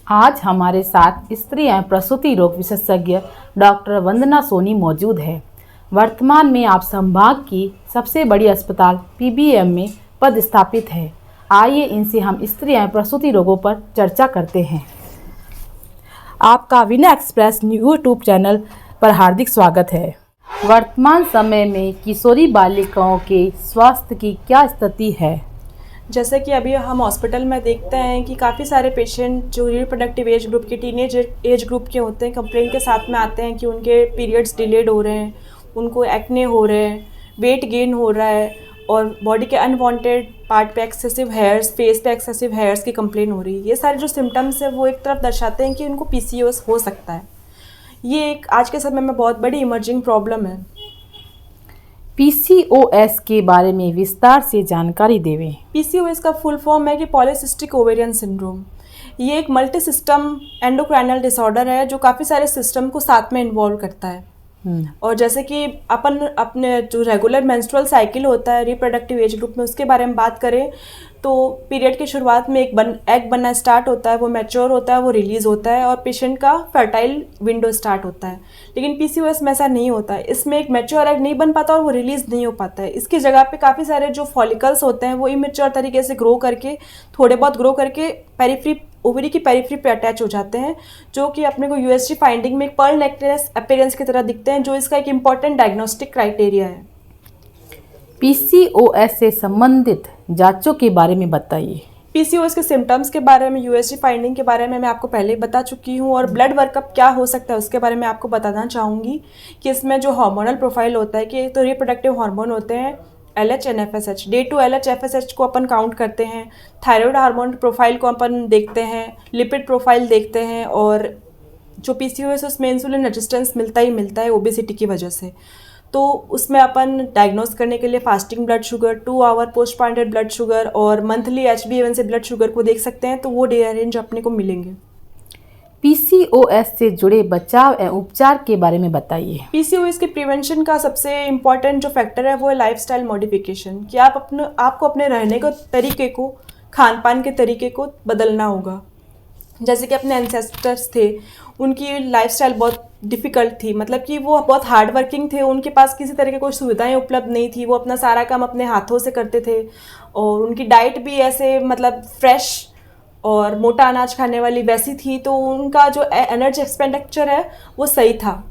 आज हमारे साथ स्त्री एवं प्रसूति रोग विशेषज्ञ डॉक्टर वंदना सोनी मौजूद है। वर्तमान में आप संभाग की सबसे बड़ी अस्पताल पीबीएम में पदस्थापित है। आइए इनसे हम स्त्री एवं प्रसूति रोगों पर चर्चा करते हैं। आपका विनय एक्सप्रेस यूट्यूब चैनल पर हार्दिक स्वागत है। वर्तमान समय में किशोरी बालिकाओं के स्वास्थ्य की क्या स्थिति है? जैसे कि अभी हम हॉस्पिटल में देखते हैं कि काफ़ी सारे पेशेंट जो रिप्रोडक्टिव एज ग्रुप के टीनेज एज ग्रुप के होते हैं कंप्लेंट के साथ में आते हैं कि उनके पीरियड्स डिलेड हो रहे हैं, उनको एक्ने हो रहे हैं, वेट गेन हो रहा है और बॉडी के अनवांटेड पार्ट पे एक्सेसिव हेयर्स, फेस पे एक्सेसिव हेयर्स की कंप्लेन हो रही है। ये सारे जो सिम्टम्स है वो एक तरफ दर्शाते हैं कि उनको पीसीओएस हो सकता है। ये एक आज के समय में बहुत बड़ी इमर्जिंग प्रॉब्लम है। पीसीओएस के बारे में विस्तार से जानकारी देवें। पीसीओएस का फुल फॉर्म है कि पॉलीसिस्टिक ओवेरियन सिंड्रोम। ये एक मल्टी सिस्टम एंडोक्राइनल डिसऑर्डर है जो काफ़ी सारे सिस्टम को साथ में इन्वॉल्व करता है। और जैसे कि अपन अपने जो रेगुलर मेंस्ट्रुअल साइकिल होता है रिप्रोडक्टिव एज ग्रुप में, उसके बारे में बात करें तो पीरियड की शुरुआत में एग बनना स्टार्ट होता है, वो मैच्योर होता है, वो रिलीज़ होता है और पेशेंट का फर्टाइल विंडो स्टार्ट होता है। लेकिन पीसीओएस में ऐसा नहीं होता है। इसमें एक मैच्योर एग नहीं बन पाता और वो रिलीज़ नहीं हो पाता है। इसकी जगह पे काफ़ी सारे जो फॉलिकल्स होते हैं वो इमेच्योर तरीके से थोड़े बहुत ग्रो करके ओवरी की पेरिफ्री पे अटैच हो जाते हैं, जो कि अपने को यूएसजी फाइंडिंग में एक पर्ल नेकलेस अपीयरेंस की तरह दिखते हैं, जो इसका एक इम्पॉर्टेंट डायग्नोस्टिक क्राइटेरिया है। पीसीओएस से संबंधित जांचों के बारे में बताइए। पीसीओएस के सिम्टम्स के बारे में, यूएसजी फाइंडिंग के बारे में मैं आपको पहले ही बता चुकी हूँ और ब्लड वर्कअप क्या हो सकता है उसके बारे में आपको बताना चाहूँगी कि इसमें जो हार्मोनल प्रोफाइल होता है कि तो रिप्रोडक्टिव हार्मोन होते हैं LH and FSH। Day two LH FSH को अपन काउंट करते हैं, थायराइड हार्मोन प्रोफाइल को अपन देखते हैं, लिपिड प्रोफाइल देखते हैं और जो पीसीओएस उसमें इंसुलिन रेजिस्टेंस मिलता ही मिलता है ओबेसिटी की वजह से। तो उसमें अपन डायग्नोस करने के लिए fasting blood sugar, 2 hour postpartum blood sugar और मंथली HbA1c ब्लड शुगर को देख सकते हैं, तो वो डे रेंज अपने को मिलेंगे। पीसीओएस से जुड़े बचाव एवं उपचार के बारे में बताइए। पीसीओएस के प्रिवेंशन का सबसे इम्पॉर्टेंट जो फैक्टर है वो है लाइफस्टाइल मॉडिफिकेशन, कि आपको अपने रहने के तरीके को, खान पान के तरीके को बदलना होगा। जैसे कि अपने एंसेस्टर्स थे, उनकी लाइफस्टाइल बहुत डिफ़िकल्ट थी, मतलब कि वो बहुत हार्ड वर्किंग थे, उनके पास किसी तरह की कोई सुविधाएं उपलब्ध नहीं थी, वो अपना सारा काम अपने हाथों से करते थे और उनकी डाइट भी ऐसे मतलब फ्रेश और मोटा अनाज खाने वाली वैसी थी, तो उनका जो एनर्जी एक्सपेंडिचर है वो सही था,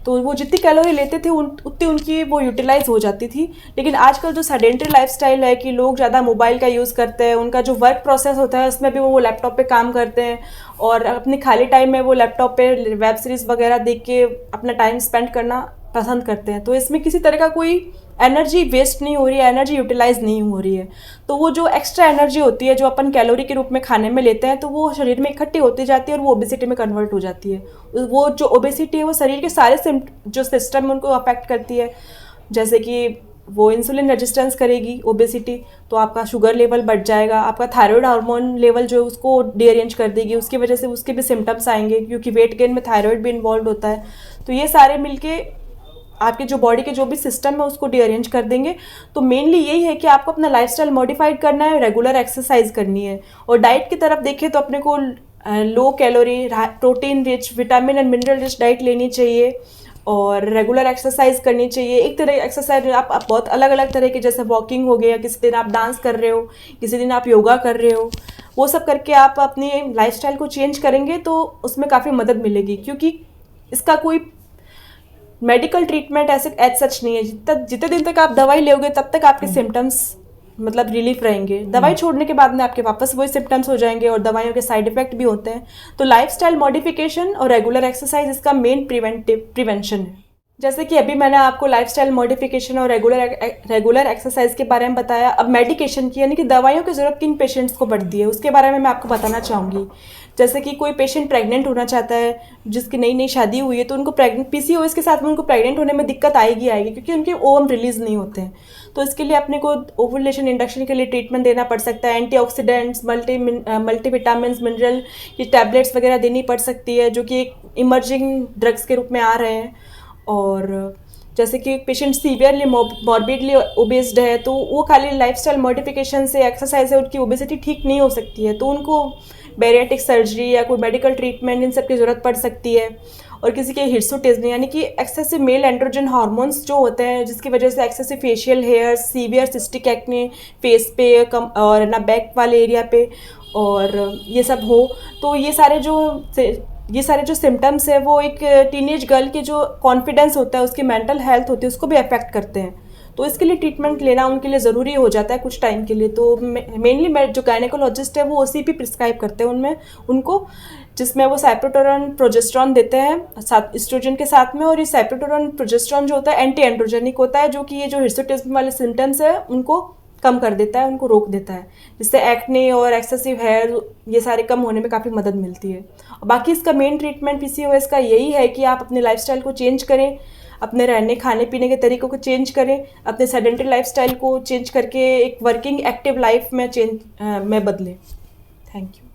तो वो जितनी कैलोरी लेते थे उतनी उनकी वो यूटिलाइज हो जाती थी। लेकिन आजकल जो सेडेंटरी लाइफस्टाइल है कि लोग ज़्यादा मोबाइल का यूज़ करते हैं, उनका जो वर्क प्रोसेस होता है उसमें भी वो लैपटॉप पे काम करते हैं और अपने खाली टाइम में वो लैपटॉप पे वेब सीरीज़ वगैरह देख के अपना टाइम स्पेंड करना पसंद करते हैं। तो इसमें किसी तरह का कोई एनर्जी वेस्ट नहीं हो रही है, एनर्जी यूटिलाइज नहीं हो रही है। तो वो जो एक्स्ट्रा एनर्जी होती है जो अपन कैलोरी के रूप में खाने में लेते हैं, तो वो शरीर में इकट्ठी होती जाती है और वो ओबेसिटी में कन्वर्ट हो जाती है। वो जो ओबेसिटी है वो शरीर के सारे जो सिस्टम उनको अफेक्ट करती है, जैसे कि वो इंसुलिन रेजिस्टेंस करेगी ओबेसिटी, तो आपका शुगर लेवल बढ़ जाएगा, आपका थायराइड हार्मोन लेवल जो है उसको डीअरेंज कर देगी, उसकी वजह से उसके भी सिम्टम्स आएंगे, क्योंकि वेट गेन में थायराइड भी इन्वॉल्व होता है। तो ये सारे मिलके आपके जो बॉडी के जो भी सिस्टम है उसको डीअरेंज कर देंगे। तो मेनली यही है कि आपको अपना लाइफस्टाइल मॉडिफाइड करना है, रेगुलर एक्सरसाइज करनी है और डाइट की तरफ देखें तो अपने को low calorie, protein rich, vitamin and mineral rich diet लेनी चाहिए और रेगुलर एक्सरसाइज करनी चाहिए। एक तरह एक्सरसाइज आप बहुत अलग अलग तरह के, जैसे वॉकिंग हो गया, किसी दिन आप डांस कर रहे हो, किसी दिन आप योगा कर रहे हो, वो सब करके आप अपनी लाइफस्टाइल को चेंज करेंगे तो उसमें काफ़ी मदद मिलेगी, क्योंकि इसका कोई मेडिकल ट्रीटमेंट ऐसे एज सच नहीं है। जितने दिन तक आप दवाई लोगे तब तक आपके सिम्टम्स मतलब रिलीफ रहेंगे। दवाई छोड़ने के बाद में आपके वापस वही सिम्टम्स हो जाएंगे और दवाइयों के साइड इफेक्ट भी होते हैं। तो लाइफस्टाइल मॉडिफिकेशन और रेगुलर एक्सरसाइज इसका मेन प्रिवेंशन है। जैसे कि अभी मैंने आपको लाइफस्टाइल मॉडिफिकेशन और रेगुलर एक्सरसाइज के बारे में बताया। अब मेडिकेशन की यानी कि दवाइयों की ज़रूरत किन पेशेंट्स को पड़ती है उसके बारे में मैं आपको बताना चाहूँगी। जैसे कि कोई पेशेंट प्रेग्नेंट होना चाहता है, जिसकी नई नई शादी हुई है, तो उनको पीसीओएस के साथ में उनको प्रेग्नेंट होने में दिक्कत आएगी क्योंकि उनके ओवम रिलीज़ नहीं होते हैं। तो इसके लिए अपने को ओवुलेशन इंडक्शन के लिए ट्रीटमेंट देना पड़ सकता है। एंटीऑक्सीडेंट्स, मल्टीविटामिन्स, मिनरल की टैबलेट्स वगैरह देनी पड़ सकती है, जो कि एक इमर्जिंग ड्रग्स के रूप में आ रहे हैं। और जैसे कि पेशेंट सीवियरली मॉर्बिडली ओबेस्ड है, तो वो खाली लाइफस्टाइल मॉडिफिकेशन से, एक्सरसाइज से उनकी ओबेसिटी ठीक नहीं हो सकती है, तो उनको बैरिएट्रिक सर्जरी या कोई मेडिकल ट्रीटमेंट इन सब की ज़रूरत पड़ सकती है। और किसी के हिर्सुटिज्म यानी कि एक्सेसिव मेल एंड्रोजन हार्मोन्स जो होते हैं, जिसकी वजह से excessive facial hair, severe cystic acne face पे कम और ना बैक वाले एरिया पे, और ये सब हो, तो ये सारे जो सिम्टम्स है वो एक टीनेज गर्ल के जो कॉन्फिडेंस होता है, उसकी मेंटल हेल्थ होती है, उसको भी अफेक्ट करते हैं। तो इसके लिए ट्रीटमेंट लेना उनके लिए ज़रूरी हो जाता है कुछ टाइम के लिए। तो मेनली जो गायनेकोलॉजिस्ट है वो ओसीपी प्रिस्क्राइब करते हैं उनमें उनको, जिसमें वो साइप्रोटेरोन प्रोजेस्टेरॉन देते हैं साथ एस्ट्रोजन के साथ में। और ये साइप्रोटेरोन प्रोजेस्टेरॉन जो होता है एंटी एंड्रोजेनिक होता है, जो कि ये जो हिर्सुटिज्म वाले सिम्टम्स है उनको कम कर देता है, उनको रोक देता है, जिससे एक्ने और एक्सेसिव हेयर ये सारे कम होने में काफ़ी मदद मिलती है। और बाकी इसका मेन ट्रीटमेंट पीसीओएस का यही है कि आप अपने लाइफस्टाइल को चेंज करें, अपने रहने खाने पीने के तरीकों को चेंज करें, अपने सेडेंटरी लाइफस्टाइल को चेंज करके एक वर्किंग एक्टिव लाइफ में बदलें। Thank you.